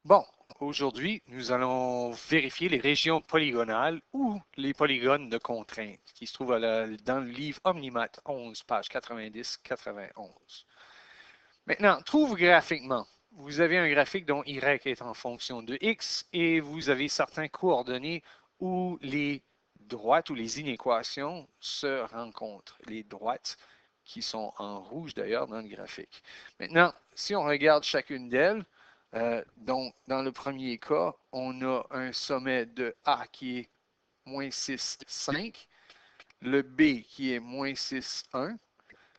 Bon, aujourd'hui, nous allons vérifier les régions polygonales ou les polygones de contrainte qui se trouvent dans le livre Omnimath 11, page 90-91. Maintenant, trouve graphiquement. Vous avez un graphique dont y est en fonction de x et vous avez certains coordonnées où les droites ou les inéquations se rencontrent. Les droites qui sont en rouge d'ailleurs dans le graphique. Maintenant, si on regarde chacune d'elles, donc dans le premier cas, on a un sommet de A qui est moins 6, 5, le B qui est moins 6, 1,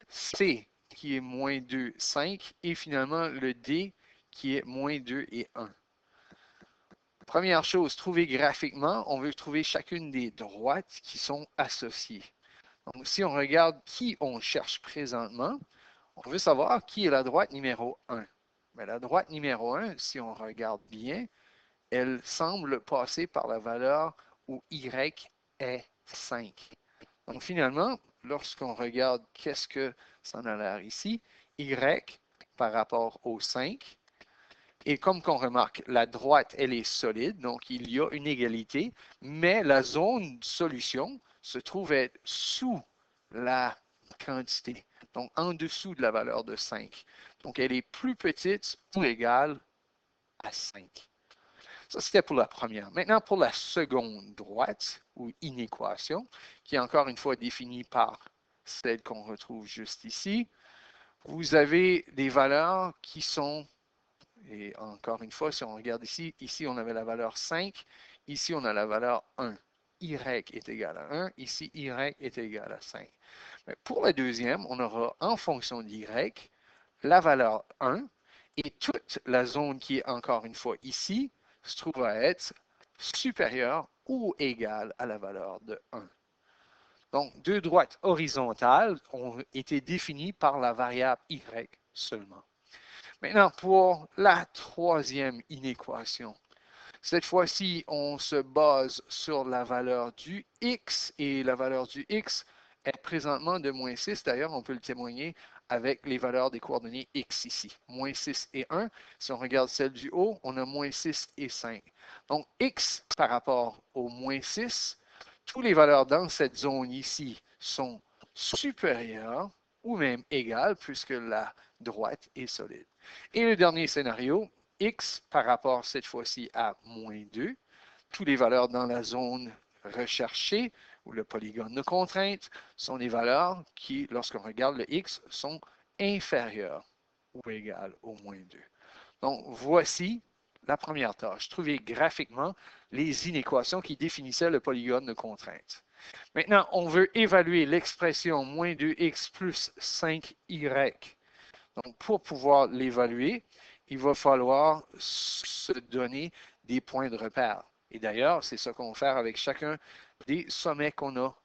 C qui est moins 2, 5, et finalement le D qui est moins 2 et 1. Première chose, trouver graphiquement, on veut trouver chacune des droites qui sont associées. Donc, si on regarde qui on cherche présentement, on veut savoir qui est la droite numéro 1. Mais la droite numéro 1, si on regarde bien, elle semble passer par la valeur où Y est 5. Donc finalement, lorsqu'on regarde qu'est-ce que ça en a l'air ici, Y par rapport au 5, et comme qu'on remarque, la droite, elle est solide, donc il y a une égalité, mais la zone de solution se trouve être sous la quantité, donc en dessous de la valeur de 5. Donc elle est plus petite ou égale à 5. Ça, c'était pour la première. Maintenant, pour la seconde droite, ou inéquation, qui est encore une fois définie par celle qu'on retrouve juste ici, vous avez des valeurs qui sont, et encore une fois, si on regarde ici, ici on avait la valeur 5, ici on a la valeur 1. Y est égal à 1, ici Y est égal à 5. Mais pour la deuxième, on aura en fonction d'Y la valeur 1 et toute la zone qui est encore une fois ici se trouve à être supérieure ou égale à la valeur de 1. Donc, deux droites horizontales ont été définies par la variable y seulement. Maintenant, pour la troisième inéquation, cette fois-ci, on se base sur la valeur du x et la valeur du x est présentement de moins 6. D'ailleurs, on peut le témoigner avec les valeurs des coordonnées x ici. Moins 6 et 1. Si on regarde celle du haut, on a moins 6 et 5. Donc, x par rapport au moins 6, toutes les valeurs dans cette zone ici sont supérieures ou même égales puisque la droite est solide. Et le dernier scénario, x par rapport cette fois-ci à moins 2. Toutes les valeurs dans la zone recherchée ou le polygone de contrainte sont des valeurs qui, lorsqu'on regarde le x, sont inférieures ou égales au moins 2. Donc, voici la première tâche, trouver graphiquement les inéquations qui définissaient le polygone de contrainte. Maintenant, on veut évaluer l'expression moins 2x plus 5y. Donc, pour pouvoir l'évaluer, il va falloir se donner des points de repère. Et d'ailleurs, c'est ça qu'on va faire avec chacun des sommets qu'on a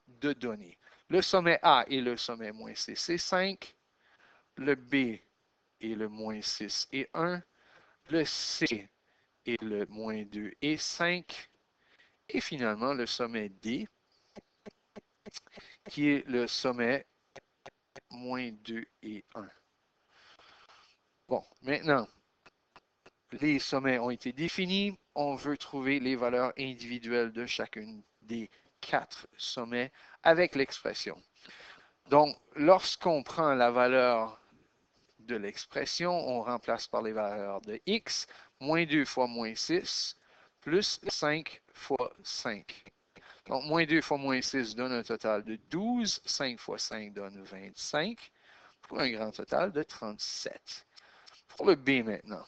de données. Le sommet A est le sommet moins 6 et 5. Le B est le moins 6 et 1. Le C est le moins 2 et 5. Et finalement, le sommet D, qui est le sommet moins 2 et 1. Bon, maintenant, les sommets ont été définis. On veut trouver les valeurs individuelles de chacune des 4 sommets avec l'expression. Donc, lorsqu'on prend la valeur de l'expression, on remplace par les valeurs de x, moins 2 fois moins 6, plus 5 fois 5. Donc, moins 2 fois moins 6 donne un total de 12. 5 fois 5 donne 25, pour un grand total de 37. Pour le B maintenant,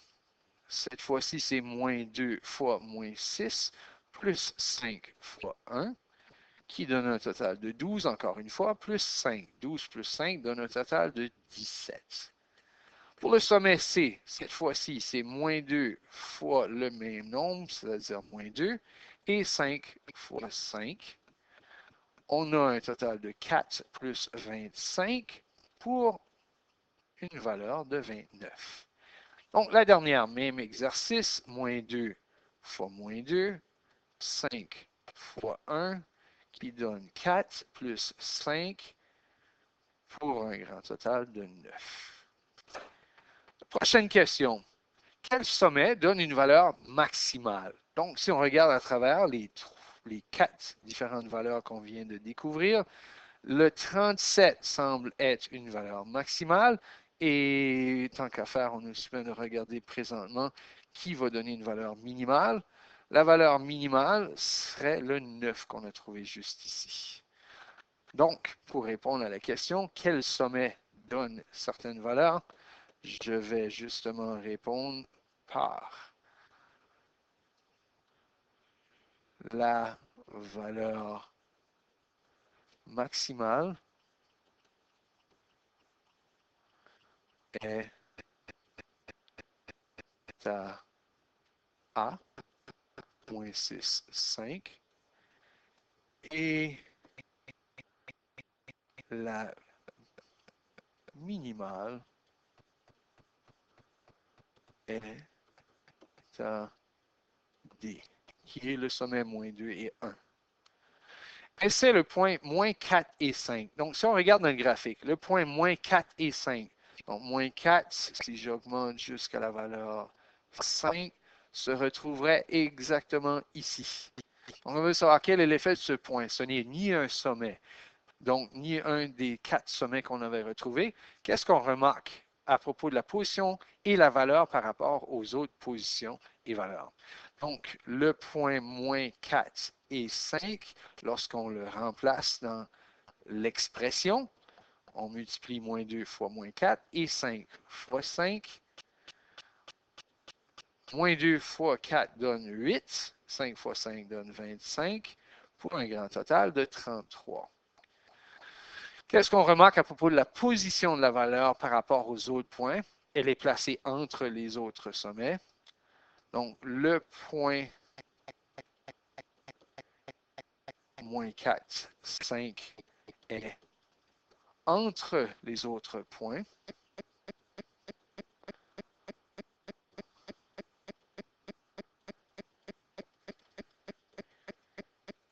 cette fois-ci, c'est moins 2 fois moins 6, plus 5 fois 1, qui donne un total de 12, encore une fois, plus 5. 12 plus 5 donne un total de 17. Pour le sommet C, cette fois-ci, c'est moins 2 fois le même nombre, c'est-à-dire moins 2, et 5 fois 5. On a un total de 4 plus 25 pour une valeur de 29. Donc, la dernière, même exercice, moins 2 fois moins 2, 5 fois 1, qui donne 4 plus 5 pour un grand total de 9. Prochaine question. quel sommet donne une valeur maximale? Donc, si on regarde à travers les 4 différentes valeurs qu'on vient de découvrir, le 37 semble être une valeur maximale. Et tant qu'à faire, on est supposé de regarder présentement qui va donner une valeur minimale. La valeur minimale serait le 9 qu'on a trouvé juste ici. Donc, pour répondre à la question, quel sommet donne certaines valeurs? Je vais justement répondre par la valeur maximale est à A.65 et la minimale est à D, qui est le sommet -2 et 1. Et c'est le point -4 et 5. Donc, si on regarde dans le graphique, le point -4 et 5. Donc, -4, si j'augmente jusqu'à la valeur 5, se retrouverait exactement ici. Donc, on veut savoir quel est l'effet de ce point. Ce n'est ni un sommet, donc ni un des 4 sommets qu'on avait retrouvés. Qu'est-ce qu'on remarque à propos de la position et la valeur par rapport aux autres positions et valeurs? Donc, le point -4 et 5, lorsqu'on le remplace dans l'expression, on multiplie -2 fois -4 et 5 fois 5. -2 fois 4 donne 8. 5 fois 5 donne 25 pour un grand total de 33. Qu'est-ce qu'on remarque à propos de la position de la valeur par rapport aux autres points? Elle est placée entre les autres sommets. Donc, le point -4, 5 est entre les autres points.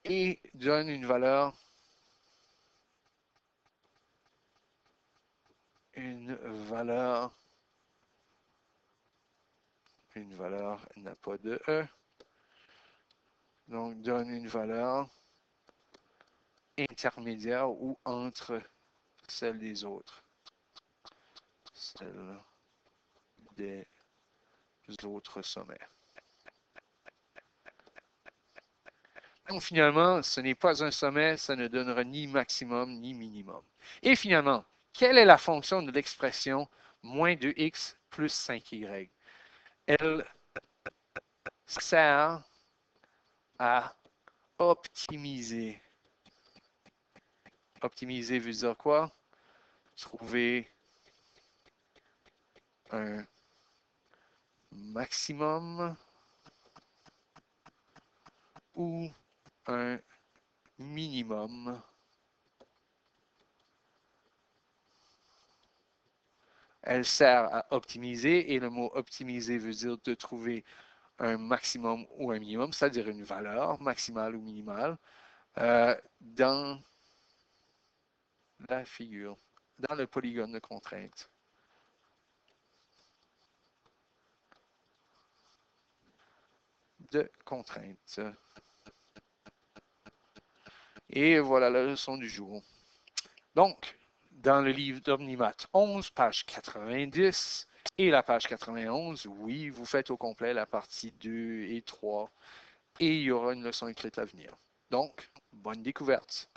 Et donne une valeur n'a pas de E. Donc, donne une valeur intermédiaire ou entre celle des autres. Celle des autres sommets. Donc, finalement, ce n'est pas un sommet, ça ne donnera ni maximum ni minimum. Et finalement, quelle est la fonction de l'expression -2x plus 5y? Elle sert à optimiser. Optimiser veut dire quoi? Trouver un maximum ou un minimum. Elle sert à optimiser et le mot optimiser veut dire de trouver un maximum ou un minimum, c'est-à-dire une valeur maximale ou minimale dans la figure, dans le polygone de contrainte. Et voilà la leçon du jour. Donc, dans le livre d'Omnimat 11, page 90 et la page 91, oui, vous faites au complet la partie 2 et 3 et il y aura une leçon écrite à venir. Donc, bonne découverte.